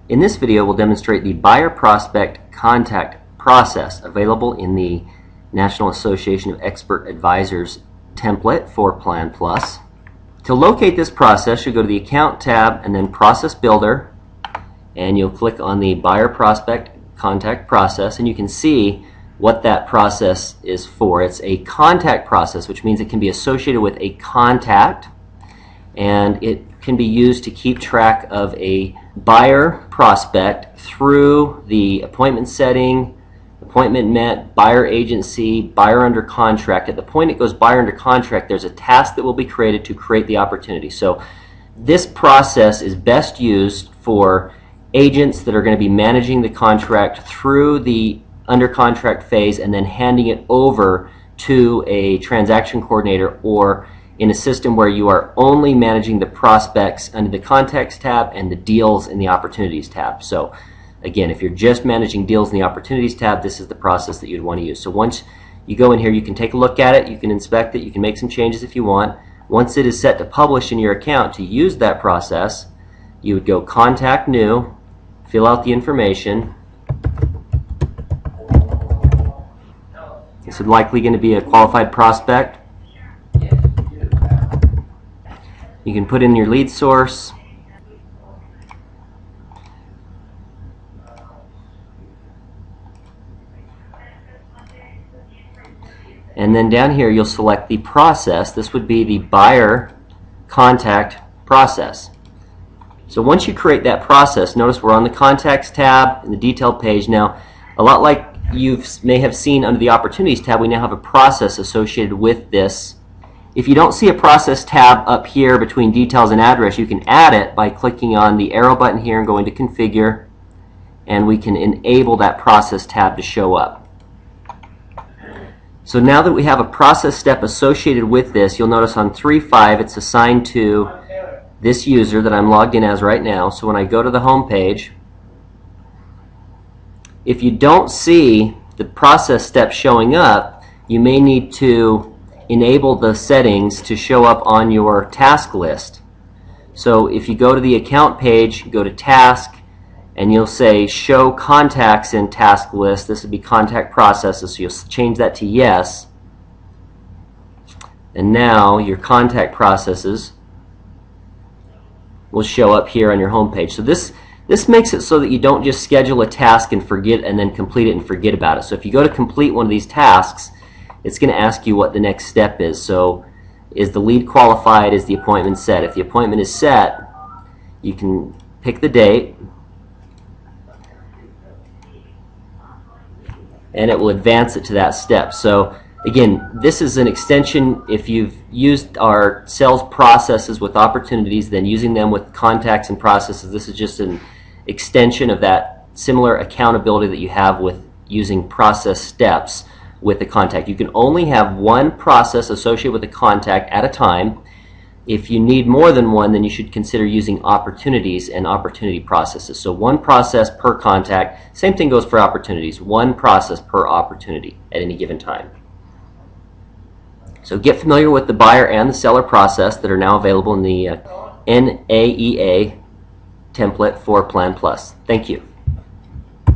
In this video, we'll demonstrate the buyer prospect contact process available in the National Association of Expert Advisors template for PlanPlus. To locate this process, you'll go to the Account tab and then Process Builder, and you'll click on the buyer prospect contact process, and you can see what that process is for. It's a contact process, which means it can be associated with a contact, and it can be used to keep track of a buyer prospect through the appointment setting, appointment met, buyer agency, buyer under contract. At the point it goes buyer under contract, there's a task that will be created to create the opportunity. So this process is best used for agents that are going to be managing the contract through the under contract phase and then handing it over to a transaction coordinator, or in a system where you are only managing the prospects under the Contacts tab and the Deals in the Opportunities tab. So again, if you're just managing Deals in the Opportunities tab, this is the process that you'd want to use. So once you go in here, you can take a look at it, you can inspect it, you can make some changes if you want. Once it is set to publish in your account, to use that process, you would go Contact New, fill out the information. This is likely going to be a qualified prospect. You can put in your lead source. And then down here you'll select the process. This would be the buyer contact process. So once you create that process, notice we're on the Contacts tab in the Detailed page. Now, a lot like you may have seen under the Opportunities tab, we now have a process associated with this. If you don't see a process tab up here between Details and Address, you can add it by clicking on the arrow button here and going to Configure, and we can enable that process tab to show up. So now that we have a process step associated with this, you'll notice on 3.5 it's assigned to this user that I'm logged in as right now. So when I go to the home page, if you don't see the process step showing up, you may need to enable the settings to show up on your task list. So if you go to the account page, go to Task, and you'll say Show Contacts in Task List. This would be Contact Processes, so you'll change that to Yes. And now your contact processes will show up here on your home page. So this makes it so that you don't just schedule a task and forget and then complete it and forget about it. So if you go to complete one of these tasks, it's going to ask you what the next step is. So is the lead qualified? Is the appointment set? If the appointment is set, you can pick the date, and it will advance it to that step. So again, this is an extension. If you've used our sales processes with opportunities, then using them with contacts and processes, this is just an extension of that similar accountability that you have with using process steps with the contact. You can only have one process associated with a contact at a time. If you need more than one, then you should consider using opportunities and opportunity processes. So one process per contact. Same thing goes for opportunities. One process per opportunity at any given time. So get familiar with the buyer and the seller process that are now available in the NAEA template for PlanPlus. Thank you.